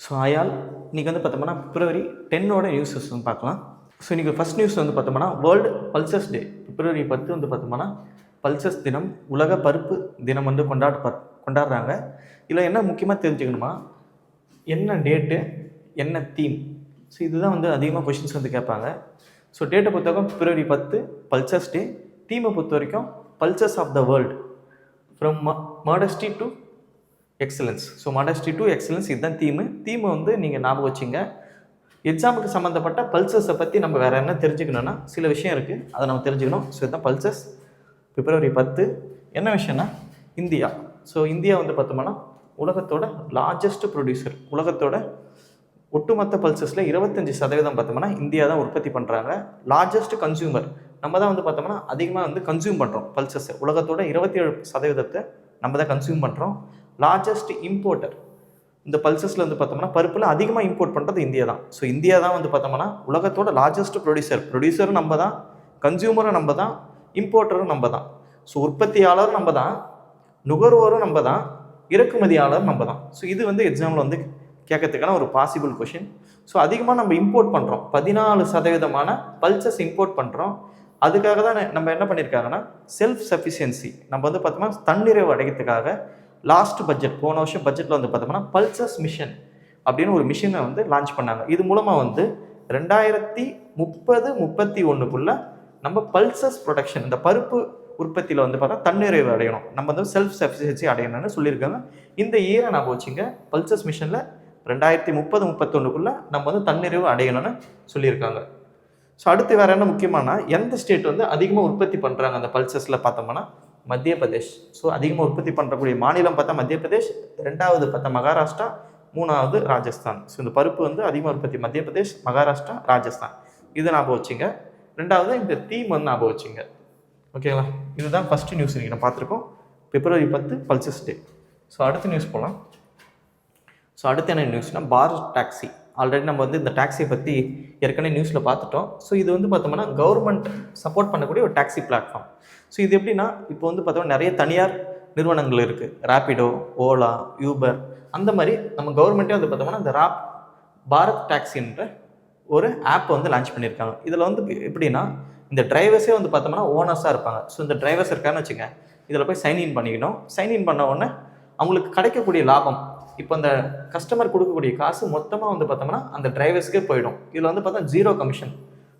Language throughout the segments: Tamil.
ஸோ ஆயால் இன்றைக்கி வந்து பார்த்தோம்னா பிப்ரவரி 10 நியூஸஸ் வந்து பார்க்கலாம். ஸோ இன்றைக்கி ஃபஸ்ட் நியூஸ் வந்து பார்த்தோம்னா வேர்ல்டு பல்சஸ் டே. பிப்ரவரி 10 வந்து பார்த்தோம்னா பல்சஸ் தினம், உலக பருப்பு தினம் வந்து கொண்டாடுறாங்க. இதில் என்ன முக்கியமாக தெரிஞ்சுக்கணுமா, என்ன டேட்டு, என்ன தீம். ஸோ இதுதான் வந்து அதிகமாக கொஷின்ஸ் வந்து கேட்பாங்க. ஸோ டேட்டை பொறுத்த வரைக்கும் பிப்ரவரி 10 பல்சஸ் டே. தீமை பொறுத்த வரைக்கும் pulses of the world from modesty to excellence. So modesty to excellence இதுதான் தீமை வந்து நீங்கள் ஞாபகம் வச்சுங்க. எக்ஸாமுக்கு சம்மந்தப்பட்ட பல்சஸை பற்றி நம்ம வேறு என்ன தெரிஞ்சுக்கணுன்னா சில விஷயம் இருக்குது, அதை நம்ம தெரிஞ்சுக்கணும். ஸோ இதுதான் பல்சஸ் பிப்ரவரி 10. என்ன விஷயம்னா இந்தியா. ஸோ இந்தியா வந்து பார்த்தோம்னா உலகத்தோட லார்ஜஸ்ட் ப்ரொடியூசர். உலகத்தோட ஒட்டுமொத்த பல்சஸில் 25% பார்த்தோம்னா இந்தியா தான் உற்பத்தி பண்ணுறாங்க. லார்ஜஸ்ட் கன்சியூமர் நம்ம தான் வந்து பார்த்தோம்னா அதிகமாக வந்து கன்சியூம் பண்ணுறோம் பல்சஸ். உலகத்தோட 27% நம்ம தான் கன்சியூம் பண்ணுறோம். லார்ஜஸ்ட் இம்போர்ட்டர் இந்த பல்சஸில் வந்து பார்த்தோம்னா பருப்பில் அதிகமாக இம்போர்ட் பண்ணுறது இந்தியா தான். ஸோ இந்தியா தான் வந்து பார்த்தோம்னா உலகத்தோட லார்ஜஸ்ட் ப்ரொடியூசரும் நம்ம தான், கன்சியூமரும் நம்ம தான், இம்போர்ட்டரும் நம்ம தான். ஸோ உற்பத்தியாளரும் நம்ம தான், நுகர்வோரும் நம்ம தான், இறக்குமதியாளரும் நம்ம தான். ஸோ இது வந்து எக்ஸாமில் வந்து கேட்கறதுக்கான ஒரு பாசிபிள் கொஷின். ஸோ அதிகமாக நம்ம இம்போர்ட் பண்ணுறோம், 14% பல்சஸ் இம்போர்ட் பண்ணுறோம். அதுக்காக தான் நம்ம என்ன பண்ணியிருக்காங்கன்னா செல்ஃப் சஃபிஷியன்சி, நம்ம வந்து பார்த்தோம்னா தன்னிறைவு அடைக்கிறதுக்காக லாஸ்ட் பட்ஜெட், போன வருஷம் பட்ஜெட்டில் வந்து பார்த்தோம்னா பல்சஸ் மிஷன் அப்படின்னு ஒரு மிஷினை வந்து லான்ச் பண்ணாங்க. இது மூலமாக வந்து 2030-31 நம்ம பல்சஸ் ப்ரொடக்ஷன், இந்த பருப்பு உற்பத்தியில் வந்து பார்த்தா தன்னிறைவு அடையணும், நம்ம வந்து செல்ஃப் சஃபிஷியன்சி அடையணும்னு சொல்லியிருக்காங்க. இந்த இயரை நம்ம வச்சுங்க, பல்சஸ் மிஷனில் 2030-31 நம்ம வந்து தன்னிறைவு அடையணும்னு சொல்லியிருக்காங்க. ஸோ அடுத்து வேறு என்ன முக்கியமான, எந்த ஸ்டேட் வந்து அதிகமாக உற்பத்தி பண்ணுறாங்க அந்த பல்சஸில் பார்த்தோம்னா மத்திய பிரதேஷ். ஸோ அதிகமாக உற்பத்தி பண்ணுறக்கூடிய மாநிலம் பார்த்தா மத்திய பிரதேஷ், 2வது பார்த்தா மகாராஷ்டிரா, 3வது ராஜஸ்தான். ஸோ இந்த பருப்பு வந்து அதிகமாக உற்பத்தி மத்திய பிரதேஷ், மகாராஷ்டிரா, ராஜஸ்தான். இது ஞாபகம் வச்சுங்க. 2வது இந்த தீம் வந்து ஞாபகம் வச்சுங்க. ஓகேங்களா? இதுதான் ஃபஸ்ட்டு நியூஸ் இன்றைக்கி நான் பார்த்துருக்கோம், பிப்ரவரி 10 பல்சஸ் டே. ஸோ அடுத்த நியூஸ் போகலாம். ஸோ அடுத்து என்ன நியூஸ்னால் பாரத் டாக்ஸி. ஆல்ரெடி நம்ம வந்து இந்த டாக்ஸியை பற்றி ஏற்கனவே நியூஸில் பார்த்துட்டோம். ஸோ இது வந்து பார்த்தோம்னா கவர்மெண்ட் சப்போர்ட் பண்ணக்கூடிய ஒரு டாக்ஸி பிளாட்ஃபார்ம். ஸோ இது எப்படின்னா, இப்போ வந்து பார்த்தோம்னா நிறைய தனியார் நிறுவனங்கள் இருக்குது, ரேப்பிடோ, ஓலா, யூபர், அந்த மாதிரி நம்ம கவர்மெண்ட்டே வந்து பார்த்தோம்னா இந்த பாரத் டாக்ஸின்ற ஒரு ஆப் வந்து லான்ச் பண்ணியிருக்காங்க. இதில் வந்து எப்படின்னா இந்த டிரைவர்ஸே வந்து பார்த்தோம்னா ஓனர்ஸாக இருப்பாங்க. ஸோ இந்த டிரைவர்ஸ் இருக்கான்னு வச்சுங்க, இதில் போய் சைன்இன் பண்ணிக்கணும். சைன்இன் பண்ண உடனே அவங்களுக்கு கிடைக்கக்கூடிய லாபம், இப்போ அந்த கஸ்டமர் கொடுக்கக்கூடிய காசு மொத்தமாக வந்து பார்த்தோம்னா அந்த டிரைவர்ஸ்க்கே போயிடும். இதில் வந்து பார்த்தா 0 கமிஷன்.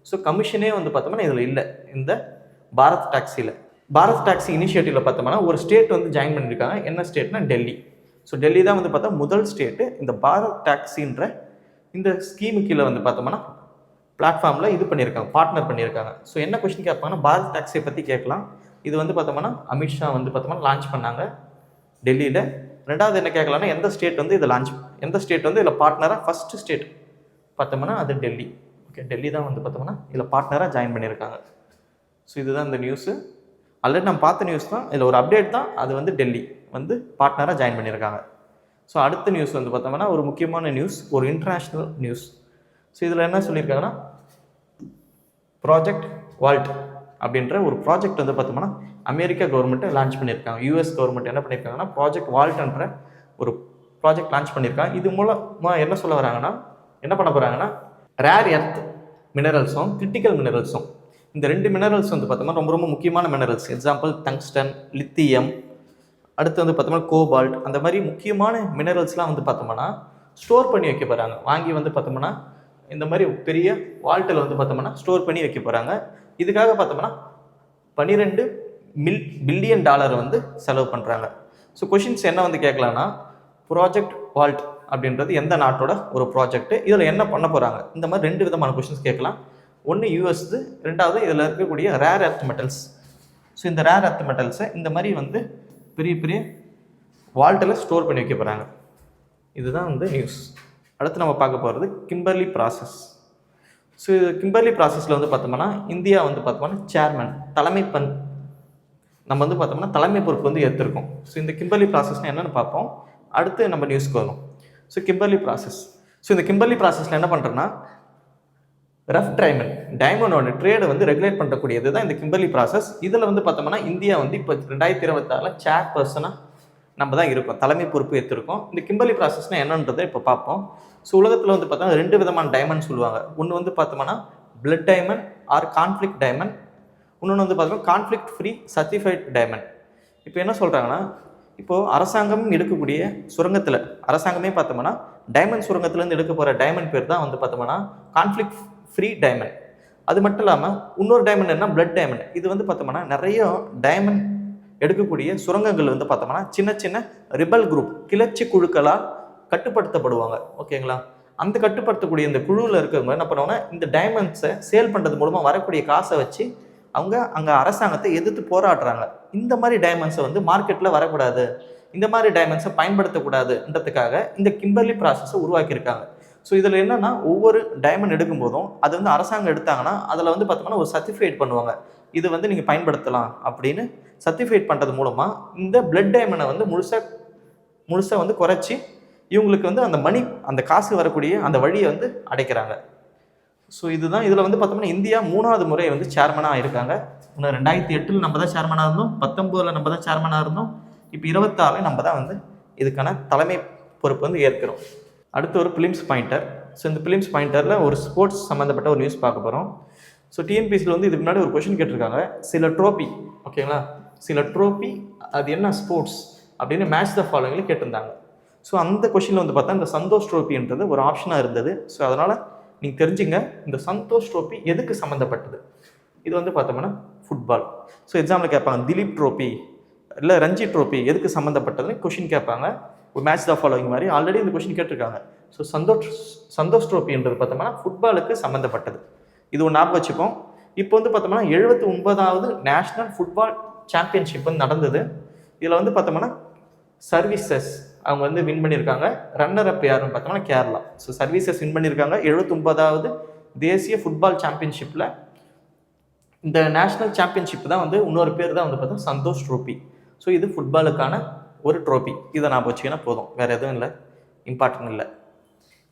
ஸோ கமிஷனே வந்து பார்த்தோம்னா இதில் இல்லை இந்த பாரத் டாக்ஸியில். பாரத் டாக்ஸி இனிஷியேட்டிவில் பார்த்தோம்னா ஒரு ஸ்டேட் வந்து ஜாயின் பண்ணியிருக்காங்க. என்ன ஸ்டேட்னா டெல்லி. ஸோ டெல்லி தான் வந்து பார்த்தா முதல் ஸ்டேட்டு இந்த பாரத் டாக்ஸின்ற இந்த ஸ்கீமு கீழே வந்து பார்த்தோம்னா பிளாட்ஃபார்மில் இது பண்ணியிருக்காங்க, பார்ட்னர் பண்ணியிருக்காங்க. ஸோ என்ன கொஸ்டின் கேட்பாங்கன்னா பாரத் டாக்ஸியை பற்றி கேட்கலாம். இது வந்து பார்த்தோம்னா அமித்ஷா வந்து பார்த்தோம்னா லான்ச் பண்ணாங்க டெல்லியில். 2வது என்ன கேட்கலாம்னா எந்த ஸ்டேட் வந்து இதை எந்த ஸ்டேட் வந்து இதில் பார்ட்னராக ஃபஸ்ட்டு ஸ்டேட் பார்த்தோம்னா அது டெல்லி. ஓகே, டெல்லி தான் வந்து பார்த்தோம்னா இதில் பார்ட்னராக ஜாயின் பண்ணியிருக்காங்க. ஸோ இதுதான் இந்த நியூஸு. ஆல்ரெடி நம்ம பார்த்த நியூஸ் தான், இதில் ஒரு அப்டேட் தான். அது வந்து டெல்லி வந்து பார்ட்னராக ஜாயின் பண்ணியிருக்காங்க. ஸோ அடுத்த நியூஸ் வந்து பார்த்தோம்னா ஒரு முக்கியமான நியூஸ், ஒரு இன்டர்நேஷ்னல் நியூஸ். ஸோ இதில் என்ன சொல்லியிருக்காங்கன்னா ப்ராஜெக்ட் வால்ட் அப்படின்ற ஒரு ப்ராஜெக்ட் வந்து பார்த்தோம்னா அமெரிக்கா கவர்மெண்ட்டை லான்ச் பண்ணியிருக்காங்க. யூஎஸ் கவர்மெண்ட் என்ன பண்ணியிருக்காங்கன்னா ப்ராஜெக்ட் வால்ட்ன்ற ஒரு ப்ராஜெக்ட் லான்ச் பண்ணியிருக்காங்க. இது மூலமாக என்ன சொல்ல வராங்கன்னா, என்ன பண்ண போகிறாங்கன்னா ரேர் எர்த் மினரல்ஸும் கிரிட்டிக்கல் மினரல்ஸும், இந்த 2 மினரல்ஸ் வந்து பார்த்தோம்னா ரொம்ப ரொம்ப முக்கியமான மினரல்ஸ். எக்ஸாம்பிள் டங்ஸ்டன், லித்தியம், அடுத்து வந்து பார்த்தோம்னா கோபால்ட், அந்த மாதிரி முக்கியமான மினரல்ஸ்லாம் வந்து பார்த்தோம்னா ஸ்டோர் பண்ணி வைக்க போகிறாங்க. வாங்கி வந்து பார்த்தோம்னா இந்த மாதிரி பெரிய வால்ட்டில் வந்து பார்த்தோம்னா ஸ்டோர் பண்ணி வைக்க போகிறாங்க. இதுக்காக பார்த்தோம்னா 12 பில்லியன் டாலர் வந்து செலவு பண்ணுறாங்க. ஸோ கொஷின்ஸ் என்ன வந்து கேட்கலான்னா, ப்ராஜெக்ட் வால்ட் அப்படின்றது எந்த நாட்டோட ஒரு ப்ராஜெக்ட்டு, இதில் என்ன பண்ண போகிறாங்க, இந்த மாதிரி 2 விதமான கொஷின்ஸ் கேட்கலாம். ஒன்று யூஎஸ்து, 2வது இதில் இருக்கக்கூடிய ரேர் எர்த் மெட்டல்ஸ். ஸோ இந்த ரேர் எர்த் மெட்டல்ஸை இந்த மாதிரி வந்து பெரிய பெரிய வால்ட்டில் ஸ்டோர் பண்ணி வைக்க போகிறாங்க. இதுதான் வந்து நியூஸ். அடுத்து நம்ம பார்க்க போகிறது கிம்பர்லி ப்ராசஸ். ஸோ இது கிம்பர்லி ப்ராசஸில் வந்து பார்த்தோம்னா இந்தியா வந்து பார்த்தோம்னா சேர்மன், நம்ம வந்து பார்த்தோம்னா தலைமை பொறுப்பு வந்து ஏற்றிருக்கோம். ஸோ இந்த கிம்பர்லி ப்ராசஸ்னால் என்னென்னு பார்ப்போம், அடுத்து நம்ம நியூஸ்க்கு வரும். So Kimberley process. ஸோ இந்த கிம்பர்லி ப்ராசஸில் என்ன பண்ணுறேன்னா ரஃப் டைமண்டோட ட்ரேடை வந்து ரெகுலேட் பண்ணக்கூடியது தான் இந்த கிம்பர்லி ப்ராசஸ். இதில் வந்து பார்த்தோம்னா இந்தியா வந்து இப்போ 2026 சேர் பர்சனாக நம்ம தான் இருக்கோம், தலைமை பொறுப்பு ஏற்றிருக்கோம். இந்த கிம்பர்லி ப்ராசஸ்னால் என்னன்றதை இப்போ பார்ப்போம். ஸோ உலகத்தில் வந்து பார்த்தோம்னா 2 விதமான டைமண்ட் சொல்லுவாங்க. ஒன்று வந்து பார்த்தோம்னா blood diamond or conflict diamond, இன்னொன்று வந்து பார்த்தோம்னா கான்ஃப்ளிக்ட் ஃப்ரீ சர்டிஃபைட் டைமண்ட். இப்போ என்ன சொல்கிறாங்கன்னா, இப்போது அரசாங்கம் எடுக்கக்கூடிய சுரங்கத்தில் அரசாங்கமே பார்த்தோம்னா டைமண்ட் சுரங்கத்துலேருந்து எடுக்க போகிற டைமண்ட் பேர் தான் வந்து பார்த்தோம்னா கான்ஃப்ளிக்ட் ஃப்ரீ டைமண்ட். அது மட்டும் இல்லாமல் இன்னொரு டைமண்ட் என்ன பிளட் டைமண்ட். இது வந்து பார்த்தோம்னா நிறைய டைமண்ட் எடுக்கக்கூடிய சுரங்கங்கள் வந்து பார்த்தோம்னா சின்ன சின்ன ரிபல் குரூப் கிளர்ச்சி குழுக்களால் கட்டுப்படுத்தப்படுவாங்க. ஓகேங்களா? அந்த கட்டுப்படுத்தக்கூடிய இந்த குழுவில் இருக்கிறவங்க என்ன பண்ணுவாங்கன்னா, இந்த டைமண்ட்ஸை சேல் பண்ணுறது மூலமாக வரக்கூடிய காசை வச்சு அவங்க அங்கே அரசாங்கத்தை எதிர்த்து போராடுறாங்க. இந்த மாதிரி டைமண்ட்ஸை வந்து மார்க்கெட்டில் வரக்கூடாது, இந்த மாதிரி டைமண்ட்ஸை பயன்படுத்தக்கூடாதுன்றதுக்காக இந்த கிம்பர்லி ப்ராசஸை உருவாக்கியிருக்காங்க. ஸோ இதில் என்னென்னா, ஒவ்வொரு டைமண்ட் எடுக்கும் போதும் அது வந்து அரசாங்கம் எடுத்தாங்கன்னா அதில் வந்து பார்த்தோம்னா ஒரு சர்டிஃபிகேட் பண்ணுவாங்க, இது வந்து நீங்கள் பயன்படுத்தலாம் அப்படின்னு. சர்டிஃபிகேட் பண்ணுறது மூலமாக இந்த பிளட் டைமண்டை வந்து முழுசாக வந்து குறைச்சி இவங்களுக்கு வந்து அந்த மணி, அந்த காசு வரக்கூடிய அந்த வழியை வந்து அடைக்கிறாங்க. ஸோ இதுதான் இதில் வந்து பார்த்தோம்னா இந்தியா 3வது முறை வந்து சேர்மனாக இருக்காங்க. இன்னும் 2008 நம்ம தான் சேர்மனாக இருந்தோம், 19 நம்ம தான் சேர்மனாக இருந்தோம், இப்போ 26 நம்ம தான் வந்து இதுக்கான தலைமை பொறுப்பு வந்து ஏற்கிறோம். அடுத்து ஒரு பிலிம்ஸ் பாயிண்டர். ஸோ இந்த பிலிம்ஸ் பாயிண்டரில் ஒரு ஸ்போர்ட்ஸ் சம்மந்தப்பட்ட ஒரு நியூஸ் பார்க்க போகிறோம். ஸோ டிஎன்பிசியில் வந்து இதுக்கு முன்னாடி ஒரு கொஷின் கேட்டிருக்காங்க, சில ட்ரோபி, ஓகேங்களா, சில ட்ரோபி அது என்ன ஸ்போர்ட்ஸ் அப்படின்னு மேட்ச் த ஃபாலோவிங்கில் கேட்டிருந்தாங்க. ஸோ அந்த கொஷினில் வந்து பார்த்தா இந்த சந்தோஷ் ட்ரோபின்றது ஒரு ஆப்ஷனாக இருந்தது. ஸோ அதனால் நீங்கள் தெரிஞ்சுங்க, இந்த சந்தோஷ் ட்ரோபி எதுக்கு சம்மந்தப்பட்டது. இது வந்து பார்த்தோம்னா ஃபுட்பால். ஸோ எக்ஸாம்பிள் கேட்பாங்க, திலீப் ட்ரோபி இல்லை ரஞ்சி ட்ரோபி எதுக்கு சம்மந்தப்பட்டதுன்னு கொஷின் கேட்பாங்க. ஒரு மேட்ச் த ஃபாலோவிங் மாதிரி ஆல்ரெடி இந்த கொஷின் கேட்டிருக்காங்க. ஸோ சந்தோஷ் ட்ரோபின்றது பார்த்தோம்னா ஃபுட்பாலுக்கு சம்மந்தப்பட்டது. இது ஒரு ஞாபகம் வச்சுப்போம். இப்போ வந்து பார்த்தோம்னா 79வது நேஷ்னல் ஃபுட்பால் சாம்பியன்ஷிப் வந்து நடந்தது. இதில் வந்து பார்த்தோம்னா சர்வீசஸ் அவங்க வந்து வின் பண்ணியிருக்காங்க. ரன்னர் அப் யாருன்னு பார்த்தோம்னா கேரளா. ஸோ சர்வீசஸ் வின் பண்ணியிருக்காங்க 79வது தேசிய ஃபுட்பால் சாம்பியன்ஷிப்பில். இந்த நேஷ்னல் சாம்பியன்ஷிப் தான் வந்து இன்னொரு பேர் தான் வந்து பார்த்தா சந்தோஷ் ட்ரோபி. ஸோ இது ஃபுட்பாலுக்கான ஒரு ட்ரோபி. இதை நான் வச்சுக்கினா போதும், வேறு எதுவும் இல்லை, இம்பார்ட்டன்ட் இல்லை.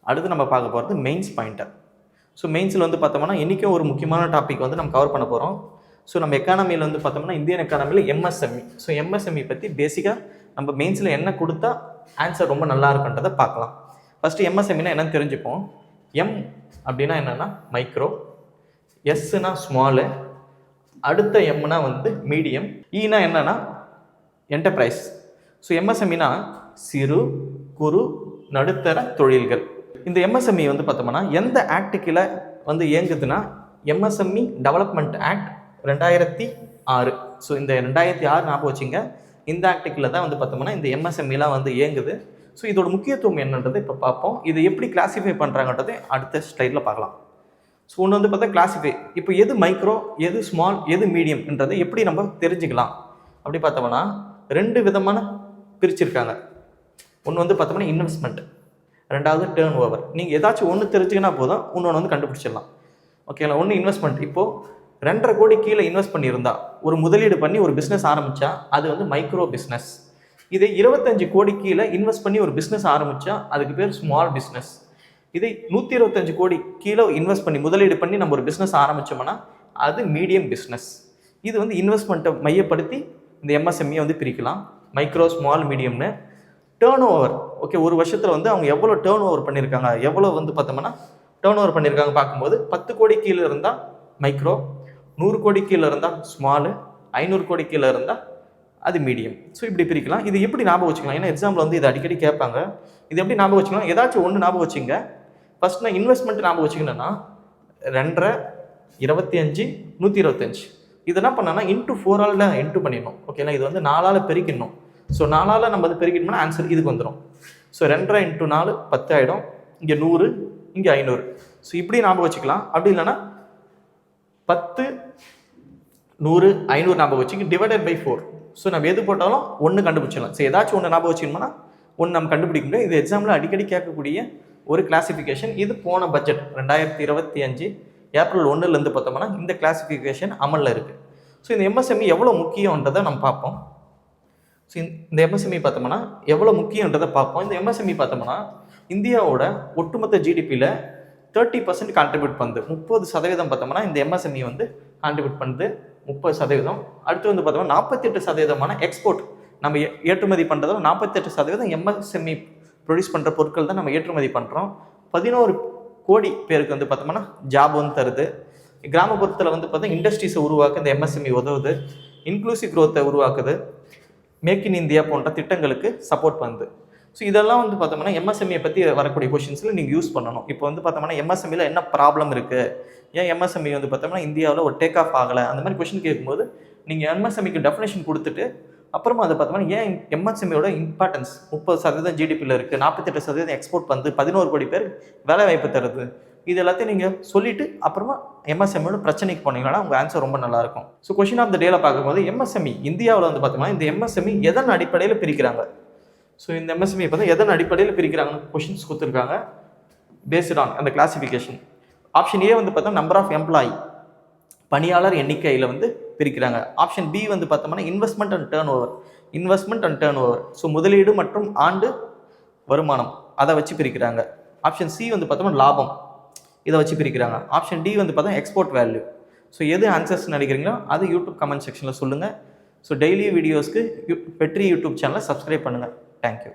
அடுத்து நம்ம பார்க்க போகிறது மெயின்ஸ் பாயிண்டர். ஸோ மெயின்ஸில் வந்து பார்த்தோம்னா இன்றைக்கும் ஒரு முக்கியமான டாபிக் வந்து நம்ம கவர் பண்ண போகிறோம். ஸோ நம்ம எக்கானமியில் வந்து பார்த்தோம்னா இந்தியன் எக்கானமியில் எம்எஸ்எம்இ. ஸோ எம்எஸ்எம்இ பற்றி பேசிக்காக நம்ம மெயின்ஸில் என்ன கொடுத்தா ஆன்சர் ரொம்ப நல்லா இருக்குன்றதை பார்க்கலாம். ஃபஸ்ட்டு எம்எஸ்எம்இனா என்னன்னு தெரிஞ்சுப்போம். எம் அப்படின்னா என்னென்னா மைக்ரோ, எஸ்னா ஸ்மாலு, அடுத்த எம்னா வந்து மீடியம், ஈனா என்னன்னா என்டர்பிரைஸ். ஸோ எம்எஸ்எம்இனா சிறு குறு நடுத்தர தொழில்கள். இந்த எம்எஸ்எம்இ வந்து பார்த்தோம்னா எந்த ஆக்ட் கீழே வந்து இயங்குதுன்னா எம்எஸ்எம்இ டெவலப்மெண்ட் ஆக்ட் 2006. ஸோ இந்த 2006 ஞாபகம் வச்சுங்க. இந்த ஆக்டுக்குள்ள தான் வந்து பார்த்தோம்னா இந்த எம்எஸ்எம்இலாம் வந்து இயங்குது. ஸோ இதோட முக்கியத்துவம் என்னன்றது இப்போ பார்ப்போம். இது எப்படி கிளாஸிஃபை பண்ணுறாங்கன்றது அடுத்த ஸ்லைடில் பார்க்கலாம். ஸோ ஒன்று வந்து பார்த்தா கிளாஸிஃபை, இப்போ எது மைக்ரோ, எது ஸ்மால், எது மீடியம்ன்றதை எப்படி நம்ம தெரிஞ்சுக்கலாம் அப்படி பார்த்தோம்னா 2 விதமான பிரிச்சிருக்காங்க. ஒன்று வந்து பார்த்தோம்னா இன்வெஸ்ட்மெண்ட், ரெண்டாவது டேர்ன் ஓவர். நீங்கள் ஏதாச்சும் ஒன்று தெரிஞ்சுக்கினா போதும், இன்னொன்று வந்து கண்டுபிடிச்சிடலாம். ஓகேங்களா? ஒன்று இன்வெஸ்ட்மெண்ட். இப்போது 2.5 கோடி கீழே இன்வெஸ்ட் பண்ணியிருந்தா, ஒரு முதலீடு பண்ணி ஒரு பிஸ்னஸ் ஆரம்பித்தா அது வந்து மைக்ரோ பிஸ்னஸ். இதே 25 கோடி கீழே இன்வெஸ்ட் பண்ணி ஒரு பிஸ்னஸ் ஆரம்பித்தா அதுக்கு பேர் ஸ்மால் பிஸ்னஸ். இதே 125 கோடி கீழே இன்வெஸ்ட் பண்ணி முதலீடு பண்ணி நம்ம ஒரு பிஸ்னஸ் ஆரம்பித்தோம்னா அது மீடியம் பிஸ்னஸ். இது வந்து இன்வெஸ்ட்மெண்ட்டை மையப்படுத்தி இந்த எம்எஸ்எம்இ வந்து பிரிக்கலாம், மைக்ரோ, ஸ்மால், மீடியம்னு. டேர்ன் ஓவர், ஓகே, ஒரு வருஷத்தில் வந்து அவங்க எவ்வளோ டேர்ன் ஓவர் பண்ணியிருக்காங்க, எவ்வளோ வந்து பார்த்தோம்னா டேர்ன் ஓவர் பண்ணியிருக்காங்க பார்க்கும்போது 10 கோடி கீழே இருந்தால் மைக்ரோ, 100 கோடி கீழே இருந்தால் ஸ்மாலு, 500 கோடி கீழே இருந்தால் அது மீடியம். ஸோ இப்படி பிரிக்கலாம். இது எப்படி ஞாபகம் வச்சுக்கலாம்? ஏன்னா எக்ஸாம்பிள் வந்து இது அடிக்கடி கேட்பாங்க. இது எப்படி ஞாபகம் வச்சுக்கலாம்? ஏதாச்சும் ஒன்று ஞாபகம் வச்சுங்க. ஃபர்ஸ்ட் நான் இன்வெஸ்ட்மெண்ட் ஞாபகம் வச்சுக்கணுன்னா 2.5, 25, 125. இது என்ன பண்ணனா இன்ட்டு 4ஆல் இன்ட்டு பண்ணிடணும். ஓகேங்களா? இது வந்து 4ஆல் பெருக்கிடணும். ஸோ 4ஆல் நம்ம அது பெருக்கிட்டோம்னா ஆன்சர் இதுக்கு வந்துடும். ஸோ 2.5 × 4 10 ஆகிடும். இங்கே 100, இங்கே 500. ஸோ இப்படி ஞாபகம் வச்சுக்கலாம். அப்படி இல்லைன்னா 10, 100, 500 ஞாபகம் வச்சுக்க டிவைடட் பை 4. ஸோ நம்ம எது போட்டாலும் ஒன்று கண்டுபிடிச்சிடலாம். ஸோ ஏதாச்சும் ஒன்று ஞாபகம் வச்சுக்கணும்னா ஒன்று நம்ம கண்டுபிடிக்க முடியும். இது எக்ஸாம்பிள் அடிக்கடி கேட்கக்கூடிய ஒரு கிளாசிஃபிகேஷன். இது போன பட்ஜெட் 2025 ஏப்ரல் 1லேருந்து பார்த்தோம்னா இந்த கிளாசிஃபிகேஷன் அமலில் இருக்குது. ஸோ இந்த எம்எஸ்எம்இ எவ்வளோ முக்கியன்றதை நம்ம பார்ப்போம். ஸோ இந்த எம்எஸ்எம்இ பார்த்தோம்னா எவ்வளோ முக்கியன்றதை பார்ப்போம். இந்த எம்எஸ்எம்இ பார்த்தோம்னா இந்தியாவோட ஒட்டுமொத்த ஜிடிபியில் 30% கான்ட்ரிபியூட் பண்ணுது. 30% பார்த்தோம்னா இந்த எம்எஸ்எம்இ வந்து கான்ட்ரிபியூட் பண்ணுது, 30%. அடுத்து வந்து பார்த்தோம்னா 48% எக்ஸ்போர்ட் நம்ம ஏற்றுமதி பண்ணுறதுல 48% எம்எஸ்எம்இ ப்ரொடியூஸ் பண்ணுற பொருட்கள் தான் நம்ம ஏற்றுமதி பண்ணுறோம். 11 கோடி பேருக்கு வந்து பார்த்தோம்னா ஜாப் வந்து தருது. கிராமப்புறத்தில் வந்து பார்த்தா இண்டஸ்ட்ரீஸை உருவாக்க இந்த எம்எஸ்எம்இ உதவுது. இன்க்ளூசிவ் க்ரோத்தை உருவாக்குது. மேக் இன் இந்தியா போன்ற திட்டங்களுக்கு சப்போர்ட் பண்ணுது. ஸோ இதெல்லாம் வந்து பார்த்தோம்னா எம்எஸ்எம்இயை பற்றி வரக்கூடிய கொஷின்ஸில் நீங்கள் யூஸ் பண்ணணும். இப்போ வந்து பார்த்தோம்னா எம்எஸ்எம்இயில் என்ன ப்ராப்ளம் இருக்குது, ஏன் எம்எஸ்எம்இ வந்து பார்த்தோம்னா இந்தியாவில் ஒரு டேக் ஆஃப் ஆகலை, அந்த மாதிரி கொஷின் கேட்கும்போது நீங்கள் எம்எஸ்எம்இக்கு டெஃபினேஷன் கொடுத்துட்டு அப்புறமா அதை பார்த்தோம்னா ஏன் எம்எஸ்எம்இயோட இம்பார்ட்டன்ஸ் 30% ஜிடிபியில் இருக்குது, 48% எக்ஸ்போர்ட் வந்து 11 கோடி பேர் வேலை வாய்ப்பு தருது, இது எல்லாத்தையும் நீங்கள் சொல்லிவிட்டு அப்புறமா எம்எஸ்எம்இயோட பிரச்சனைக்கு போனீங்கன்னா உங்கள் ஆன்சர் ரொம்ப நல்லாயிருக்கும். ஸோ கொஷின் ஆஃப் த டேல பார்க்கும்போது எம்எஸ்எம்இ இந்தியாவில் வந்து பார்த்தோம்னா இந்த எம்எஸ்எம்இ எதன் அடிப்படையில் பிரிக்கிறாங்க, ஸோ இந்த எம்எஸ்எம்இ பார்த்தா எதன் அடிப்படையில் பிரிக்கிறாங்கன்னு கொஷின்ஸ் கொடுத்துருக்காங்க பேஸ்ட் ஆன் அந்த கிளாசிஃபிகேஷன். ஆப்ஷன் ஏ வந்து பார்த்தா நம்பர் ஆஃப் எம்ப்ளாயி, பணியாளர் எண்ணிக்கையில் வந்து பிரிக்கிறாங்க. ஆப்ஷன் பி வந்து பார்த்தோம்னா investment and turn over, so முதலீடு மற்றும் ஆண்டு வருமானம் அதை வச்சு பிரிக்கிறாங்க. ஆப்ஷன் சி வந்து பார்த்தோம்னா லாபம், இதை வச்சு பிரிக்கிறாங்க. ஆப்ஷன் டி வந்து பார்த்தா எக்ஸ்போர்ட் வேல்யூ. ஸோ எது ஆன்சர்ஸ் நினைக்கிறீங்களோ அது யூடியூப் கமெண்ட் செக்ஷனில் சொல்லுங்கள். ஸோ டெய்லி வீடியோஸ்க்கு வெற்றி யூடியூப் சேனலை சப்ஸ்கிரைப் பண்ணுங்கள். தேங்க்யூ.